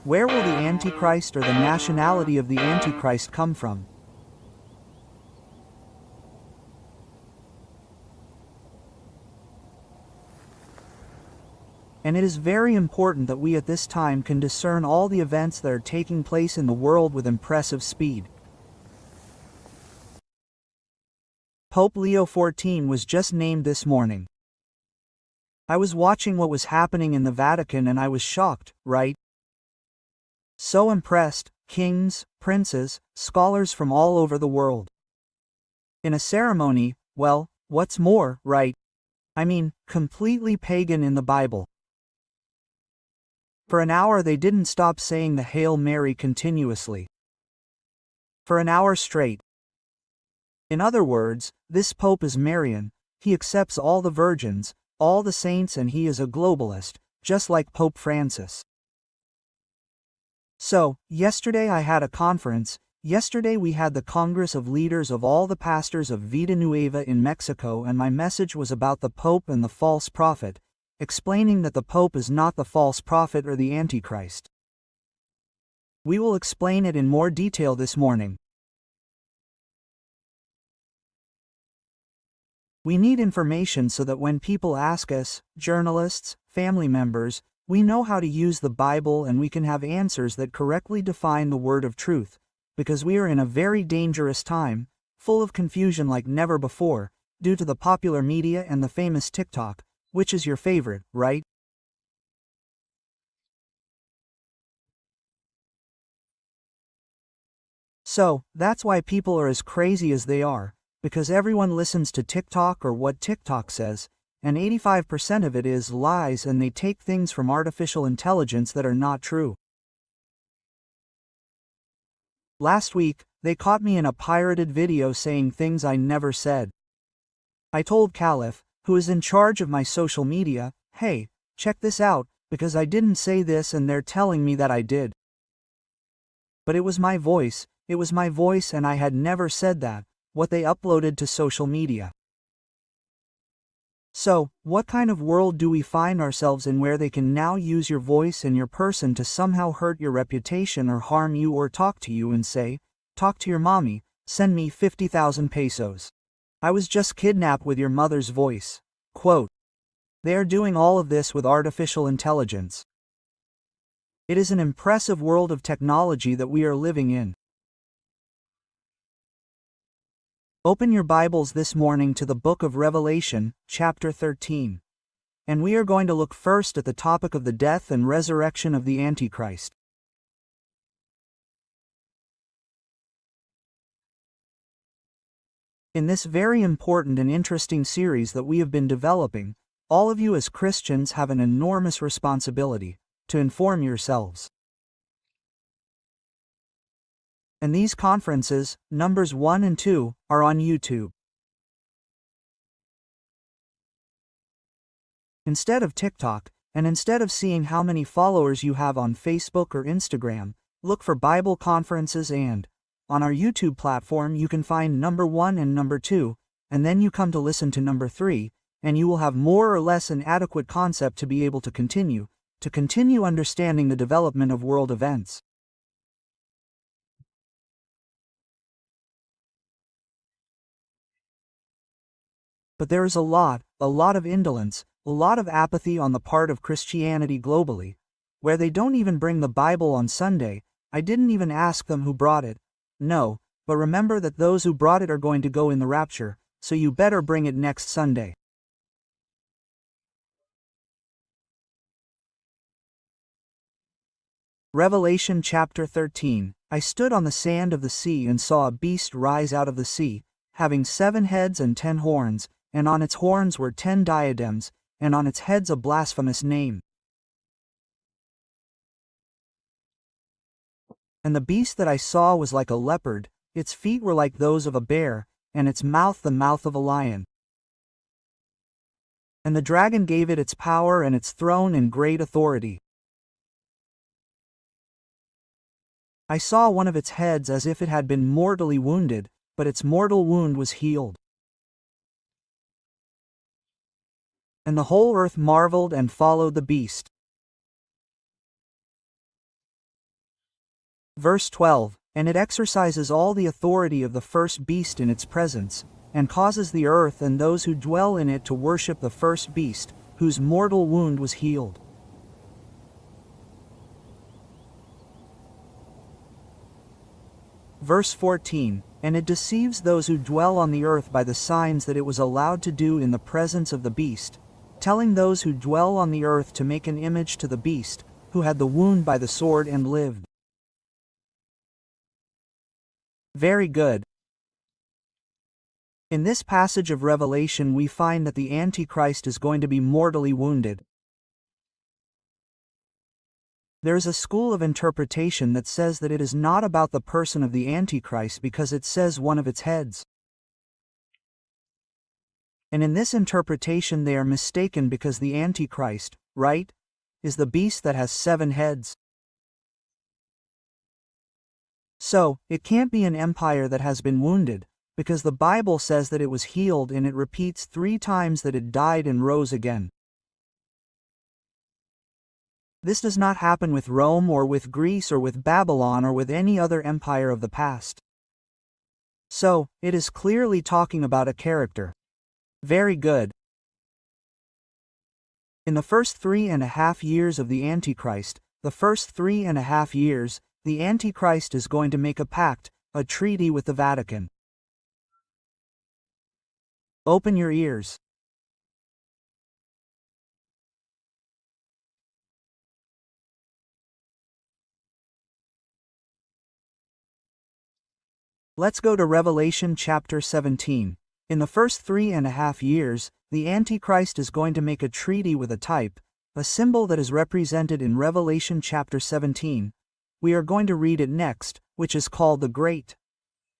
Where will the Antichrist or the nationality of the Antichrist come from? And it is very important that we at this time can discern all the events that are taking place in the world with impressive speed. Pope Leo XIV was just named this morning. I was watching what was happening in the Vatican and I was shocked, right? So impressed, kings, princes, scholars from all over the world. In a ceremony, well, what's more, right? I mean, completely pagan in the Bible. For an hour they didn't stop saying the Hail Mary continuously. For an hour straight. In other words, this Pope is Marian, he accepts all the virgins, all the saints, and he is a globalist, just like Pope Francis. So, yesterday I had a conference. Yesterday we had the Congress of Leaders of all the pastors of Vida Nueva in Mexico, and my message was about the Pope and the false prophet, explaining that the Pope is not the false prophet or the Antichrist. We will explain it in more detail this morning. We need information so that when people ask us, journalists, family members, we know how to use the Bible and we can have answers that correctly define the word of truth, because we are in a very dangerous time, full of confusion like never before, due to the popular media and the famous TikTok, which is your favorite, right? So, that's why people are as crazy as they are, because everyone listens to TikTok or what TikTok says, and 85% of it is lies, and they take things from artificial intelligence that are not true. Last week, they caught me in a pirated video saying things I never said. I told Caliph, who is in charge of my social media, hey, check this out, because I didn't say this and they're telling me that I did. But it was my voice, and I had never said that, what they uploaded to social media. So, what kind of world do we find ourselves in where they can now use your voice and your person to somehow hurt your reputation or harm you or talk to you and say, talk to your mommy, send me 50,000 pesos. I was just kidnapped with your mother's voice. Quote. They are doing all of this with artificial intelligence. It is an impressive world of technology that we are living in. Open your Bibles this morning to the book of Revelation, chapter 13. And we are going to look first at the topic of the death and resurrection of the Antichrist. In this very important and interesting series that we have been developing, all of you as Christians have an enormous responsibility to inform yourselves. And these conferences, numbers 1 and 2, are on YouTube. Instead of TikTok, and instead of seeing how many followers you have on Facebook or Instagram, look for Bible conferences, and on our YouTube platform you can find number 1 and number 2, and then you come to listen to number 3, and you will have more or less an adequate concept to be able to continue understanding the development of world events. But there is a lot of indolence, a lot of apathy on the part of Christianity globally, where they don't even bring the Bible on Sunday. I didn't even ask them who brought it. No, but remember that those who brought it are going to go in the rapture, so you better bring it next Sunday. Revelation chapter 13. I stood on the sand of the sea and saw a beast rise out of the sea, having 7 heads and 10 horns, and on its horns were 10 diadems, and on its heads a blasphemous name. And the beast that I saw was like a leopard, its feet were like those of a bear, and its mouth the mouth of a lion. And the dragon gave it its power and its throne and great authority. I saw one of its heads as if it had been mortally wounded, but its mortal wound was healed. And the whole earth marveled and followed the beast. Verse 12, and it exercises all the authority of the first beast in its presence, and causes the earth and those who dwell in it to worship the first beast, whose mortal wound was healed. Verse 14, and it deceives those who dwell on the earth by the signs that it was allowed to do in the presence of the beast, telling those who dwell on the earth to make an image to the beast, who had the wound by the sword and lived. Very good. In this passage of Revelation we find that the Antichrist is going to be mortally wounded. There is a school of interpretation that says that it is not about the person of the Antichrist because it says one of its heads. And in this interpretation they are mistaken because the Antichrist, right, is the beast that has 7 heads. So, it can't be an empire that has been wounded, because the Bible says that it was healed and it repeats 3 times that it died and rose again. This does not happen with Rome or with Greece or with Babylon or with any other empire of the past. So, it is clearly talking about a character. Very good. In the first 3.5 years of the Antichrist, the first 3.5 years, the Antichrist is going to make a pact, a treaty with the Vatican. Open your ears. Let's go to Revelation chapter 17. In the first 3.5 years, the Antichrist is going to make a treaty with a type, a symbol that is represented in Revelation chapter 17. We are going to read it next, which is called the Great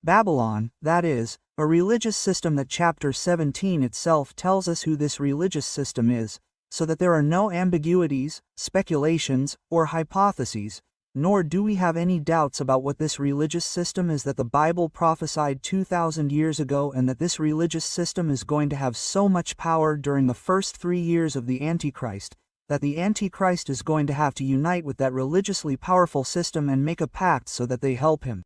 Babylon, that is, a religious system that chapter 17 itself tells us who this religious system is, so that there are no ambiguities, speculations, or hypotheses, nor do we have any doubts about what this religious system is that the Bible prophesied 2,000 years ago, and that this religious system is going to have so much power during the first 3 years of the Antichrist, that the Antichrist is going to have to unite with that religiously powerful system and make a pact so that they help him.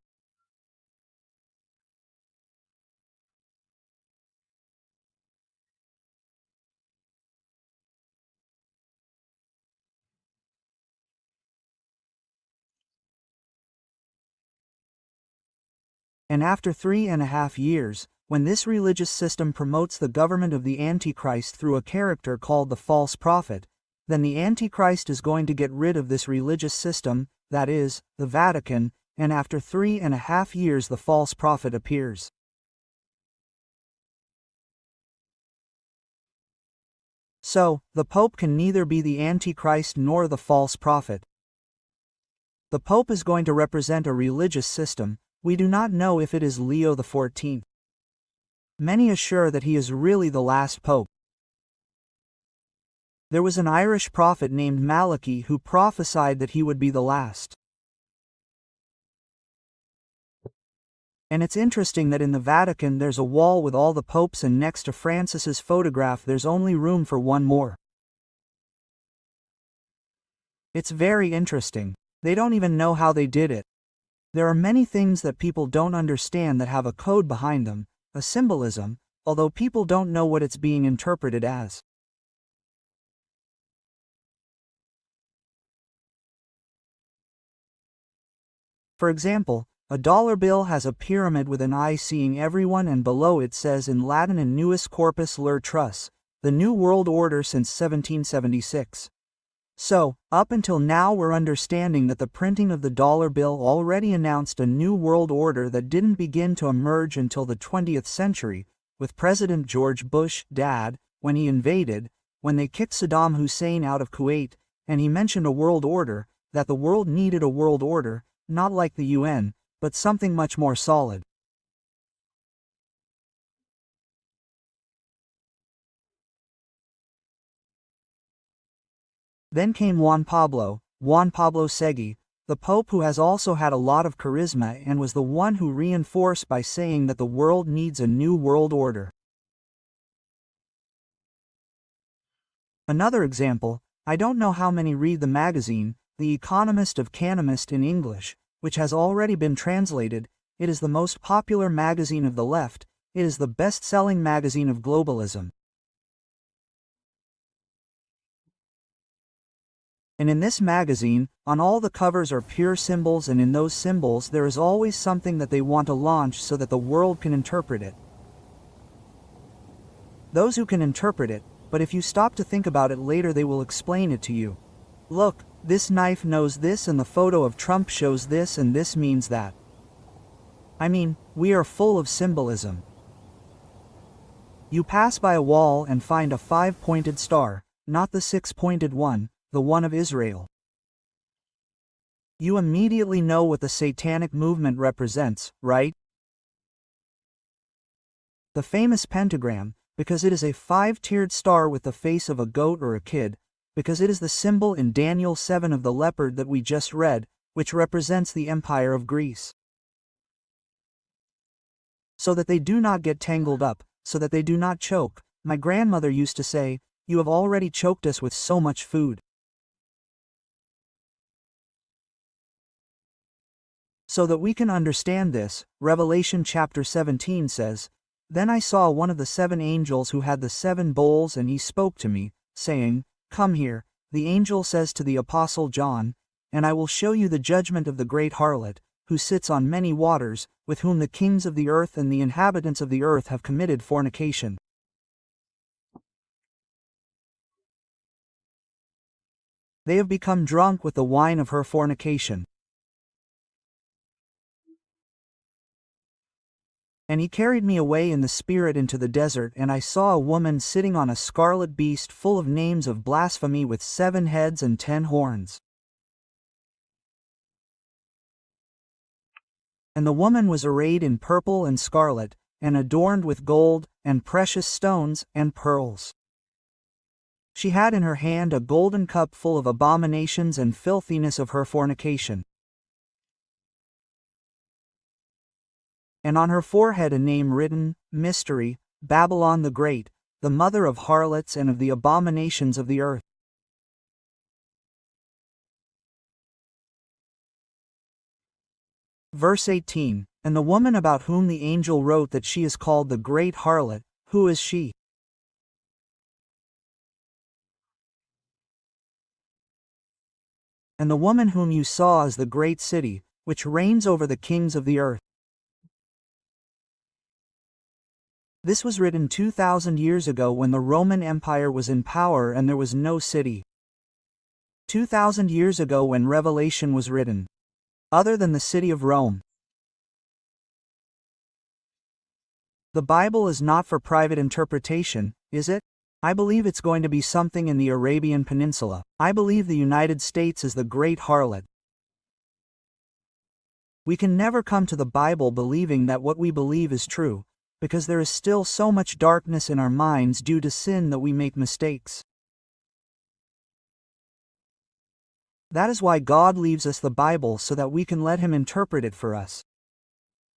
And after 3.5 years, when this religious system promotes the government of the Antichrist through a character called the false prophet, then the Antichrist is going to get rid of this religious system, that is, the Vatican, and after 3.5 years the false prophet appears. So, the Pope can neither be the Antichrist nor the false prophet. The Pope is going to represent a religious system. We do not know if it is Leo XIV. Many assure that he is really the last pope. There was an Irish prophet named Malachi who prophesied that he would be the last. And it's interesting that in the Vatican there's a wall with all the popes, and next to Francis's photograph there's only room for one more. It's very interesting. They don't even know how they did it. There are many things that people don't understand that have a code behind them, a symbolism, although people don't know what it's being interpreted as. For example, a dollar bill has a pyramid with an eye seeing everyone, and below it says in Latin in Nuus Corpus Lur Trus, the New World Order since 1776. So, up until now we're understanding that the printing of the dollar bill already announced a new world order that didn't begin to emerge until the 20th century, with President George Bush, Dad, when he invaded, when they kicked Saddam Hussein out of Kuwait, and he mentioned a world order, that the world needed a world order, not like the UN, but something much more solid. Then came Juan Pablo II, the Pope, who has also had a lot of charisma and was the one who reinforced by saying that the world needs a new world order. Another example, I don't know how many read the magazine, The Economist of Canonist in English, which has already been translated. It is the most popular magazine of the left. It is the best-selling magazine of globalism. And in this magazine, on all the covers are pure symbols, and in those symbols there is always something that they want to launch so that the world can interpret it. Those who can interpret it, but if you stop to think about it later they will explain it to you. Look, this knife knows this, and the photo of Trump shows this, and this means that. I mean, we are full of symbolism. You pass by a wall and find a 5-pointed star, not the 6-pointed one, the one of Israel. You immediately know what the satanic movement represents, right? The famous pentagram, because it is a 5-tiered star with the face of a goat or a kid, because it is the symbol in Daniel 7 of the leopard that we just read, which represents the empire of Greece. So that they do not get tangled up, so that they do not choke. My grandmother used to say, "You have already choked us with so much food." So that we can understand this, Revelation chapter 17 says, "Then I saw one of the 7 angels who had the 7 bowls, and he spoke to me, saying, 'Come here,' the angel says to the apostle John, 'and I will show you the judgment of the great harlot, who sits on many waters, with whom the kings of the earth and the inhabitants of the earth have committed fornication.'" They have become drunk with the wine of her fornication. And he carried me away in the spirit into the desert, and I saw a woman sitting on a scarlet beast full of names of blasphemy, with 7 heads and 10 horns. And the woman was arrayed in purple and scarlet, and adorned with gold, and precious stones, and pearls. She had in her hand a golden cup full of abominations and filthiness of her fornication. And on her forehead a name written, Mystery, Babylon the Great, the mother of harlots and of the abominations of the earth. Verse 18, "And the woman about whom the angel wrote that she is called the great harlot, who is she? And the woman whom you saw is the great city, which reigns over the kings of the earth." This was written 2,000 years ago when the Roman Empire was in power and there was no city. 2,000 years ago when Revelation was written. Other than the city of Rome. The Bible is not for private interpretation, is it? I believe it's going to be something in the Arabian Peninsula. I believe the United States is the great harlot. We can never come to the Bible believing that what we believe is true, because there is still so much darkness in our minds due to sin that we make mistakes. That is why God leaves us the Bible, so that we can let Him interpret it for us.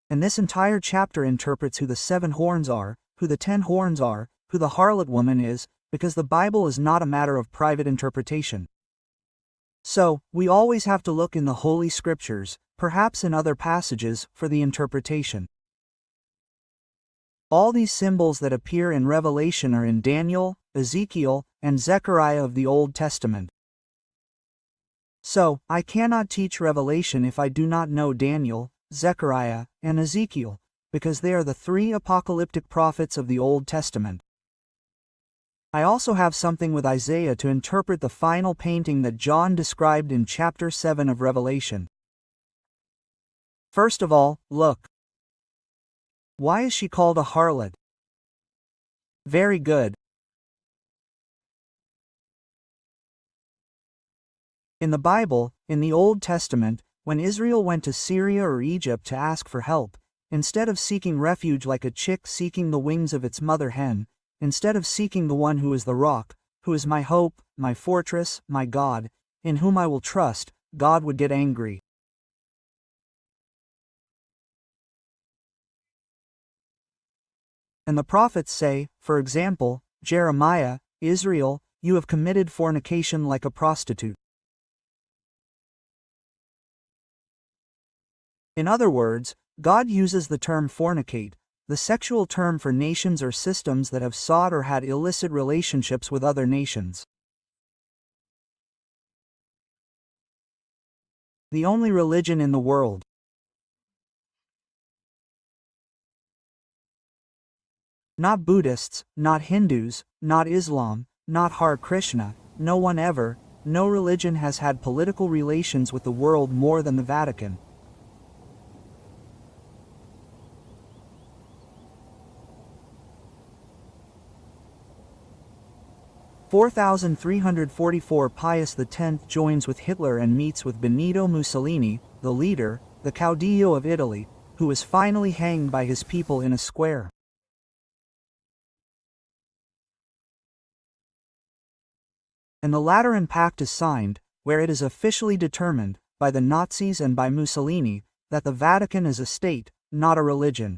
And this entire chapter interprets who the 7 horns are, who the 10 horns are, who the harlot woman is, because the Bible is not a matter of private interpretation. So, we always have to look in the Holy Scriptures, perhaps in other passages, for the interpretation. All these symbols that appear in Revelation are in Daniel, Ezekiel, and Zechariah of the Old Testament. So, I cannot teach Revelation if I do not know Daniel, Zechariah, and Ezekiel, because they are the 3 apocalyptic prophets of the Old Testament. I also have something with Isaiah to interpret the final painting that John described in chapter 7 of Revelation. First of all, look. Why is she called a harlot? Very good. In the Bible, in the Old Testament, when Israel went to Syria or Egypt to ask for help, instead of seeking refuge like a chick seeking the wings of its mother hen, instead of seeking the one who is the rock, who is my hope, my fortress, my God, in whom I will trust, God would get angry. And the prophets say, for example, Jeremiah, Israel, you have committed fornication like a prostitute. In other words, God uses the term fornicate, the sexual term for nations or systems that have sought or had illicit relationships with other nations. The only religion in the world. Not Buddhists, not Hindus, not Islam, not Hare Krishna, no one ever, no religion has had political relations with the world more than the Vatican. (4344) Pius X joins with Hitler and meets with Benito Mussolini, the leader, the caudillo of Italy, who is finally hanged by his people in a square. And the Lateran Pact is signed, where it is officially determined, by the Nazis and by Mussolini, that the Vatican is a state, not a religion.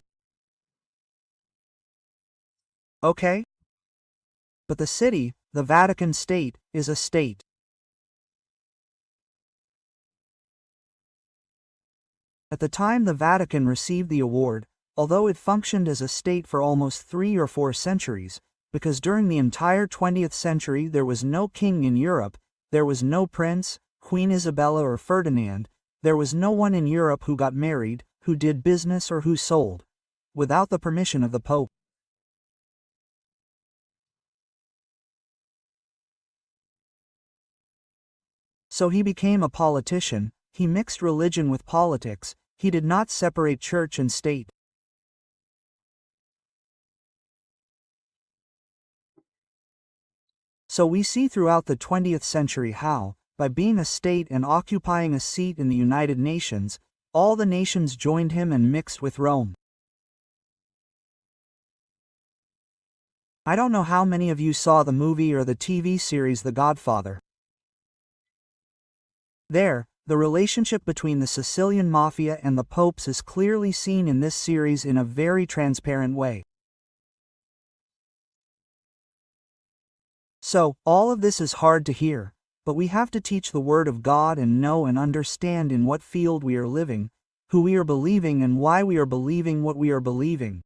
Okay? But the city, the Vatican State, is a state. At the time the Vatican received the award, although it functioned as a state for almost 3 or 4 centuries, because during the entire 20th century there was no king in Europe, there was no prince, Queen Isabella or Ferdinand, there was no one in Europe who got married, who did business or who sold, without the permission of the Pope. So he became a politician, he mixed religion with politics, he did not separate church and state. So we see throughout the 20th century how, by being a state and occupying a seat in the United Nations, all the nations joined him and mixed with Rome. I don't know how many of you saw the movie or the TV series The Godfather. There, the relationship between the Sicilian Mafia and the popes is clearly seen in this series in a very transparent way. So, all of this is hard to hear, but we have to teach the Word of God and know and understand in what field we are living, who we are believing and why we are believing what we are believing.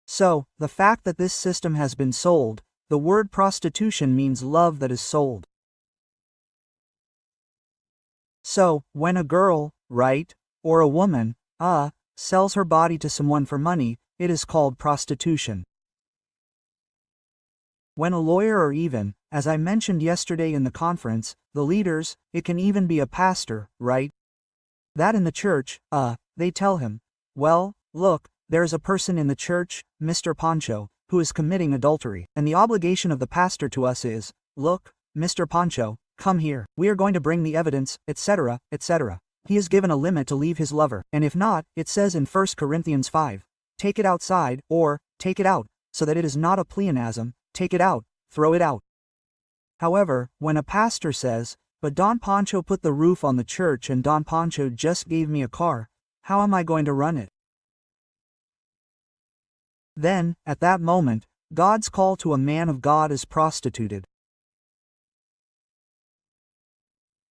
So, the fact that this system has been sold, the word prostitution means love that is sold. So, when a girl, right, or a woman, sells her body to someone for money, it is called prostitution. When a lawyer or even, as I mentioned yesterday in the conference, the leaders, it can even be a pastor, right? That in the church, they tell him, well, look, there's a person in the church, Mr. Pancho, who is committing adultery, and the obligation of the pastor to us is, look, Mr. Pancho, come here, we are going to bring the evidence, etc., etc. He is given a limit to leave his lover, and if not, it says in 1 Corinthians 5, take it outside, or, take it out, so that it is not a pleonasm, take it out, throw it out. However, when a pastor says, but Don Pancho put the roof on the church and Don Pancho just gave me a car, how am I going to run it? Then, at that moment, God's call to a man of God is prostituted.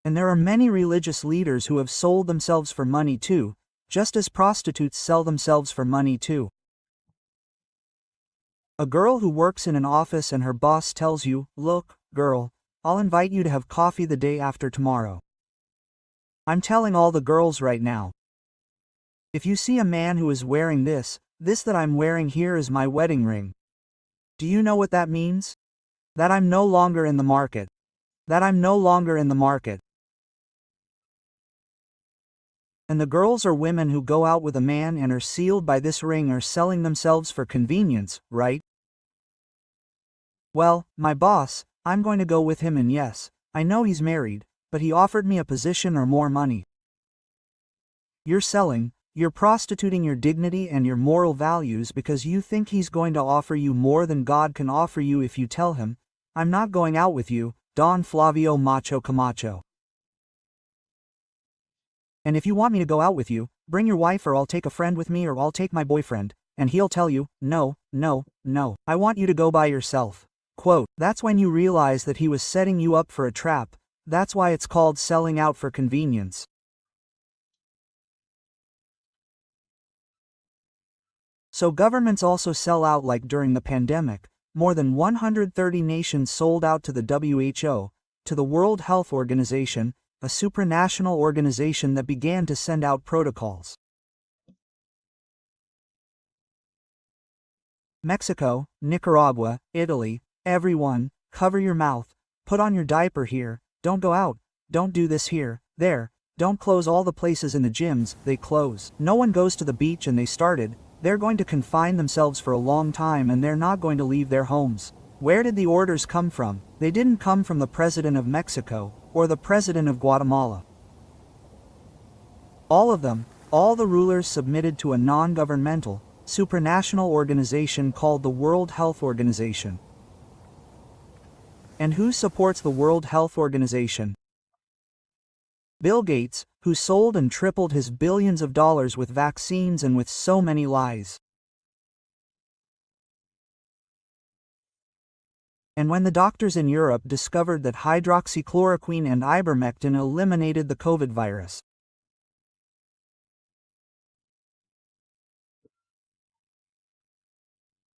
And there are many religious leaders who have sold themselves for money too, just as prostitutes sell themselves for money too. A girl who works in an office and her boss tells you, look, girl, I'll invite you to have coffee the day after tomorrow. I'm telling all the girls right now. If you see a man who is wearing this that I'm wearing here is my wedding ring. Do you know what that means? That I'm no longer in the market. That I'm no longer in the market. And the girls or women who go out with a man and are sealed by this ring are selling themselves for convenience, right? Well, my boss, I'm going to go with him and yes, I know he's married, but he offered me a position or more money. You're selling, you're prostituting your dignity and your moral values because you think he's going to offer you more than God can offer you if you tell him, I'm not going out with you, Don Flavio Macho Camacho. And if you want me to go out with you, bring your wife or I'll take a friend with me or I'll take my boyfriend, and he'll tell you, no, no, no, I want you to go by yourself. Quote, that's when you realize that he was setting you up for a trap, That's why it's called selling out for convenience. So governments also sell out, like during the pandemic. More than 130 nations sold out to the WHO, to the World Health Organization, a supranational organization that began to send out protocols. Mexico, Nicaragua, Italy, everyone, cover your mouth, put on your diaper here, don't go out, don't do this here, there, don't close all the places in the gyms, they close. No one goes to the beach and they started, they're going to confine themselves for a long time and they're not going to leave their homes. Where did the orders come from? They didn't come from the president of Mexico, or the president of Guatemala. All of them, all the rulers submitted to a non-governmental, supranational organization called the World Health Organization. And who supports the World Health Organization? Bill Gates, who sold and tripled his billions of dollars with vaccines and with so many lies. And when the doctors in Europe discovered that hydroxychloroquine and ivermectin eliminated the COVID virus,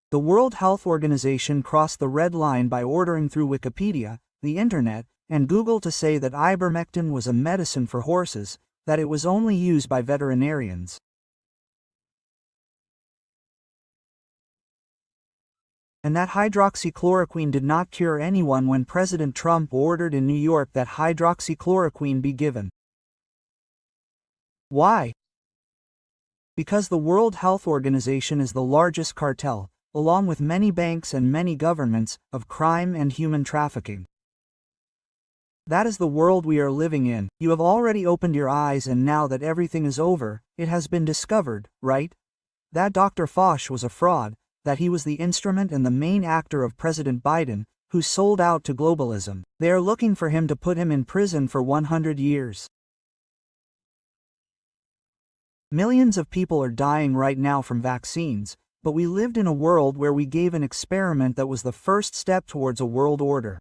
the World Health Organization crossed the red line by ordering through Wikipedia, the internet, and Google to say that ivermectin was a medicine for horses, that it was only used by veterinarians. And that hydroxychloroquine did not cure anyone when President Trump ordered in New York that hydroxychloroquine be given. Why? Because the World Health Organization is the largest cartel, along with many banks and many governments, of crime and human trafficking. That is the world we are living in. You have already opened your eyes, and now that everything is over, it has been discovered, right? That Dr. Foch was a fraud, that he was the instrument and the main actor of President Biden, who sold out to globalism. They are looking for him to put him in prison for 100 years. Millions of people are dying right now from vaccines, but we lived in a world where we gave an experiment that was the first step towards a world order.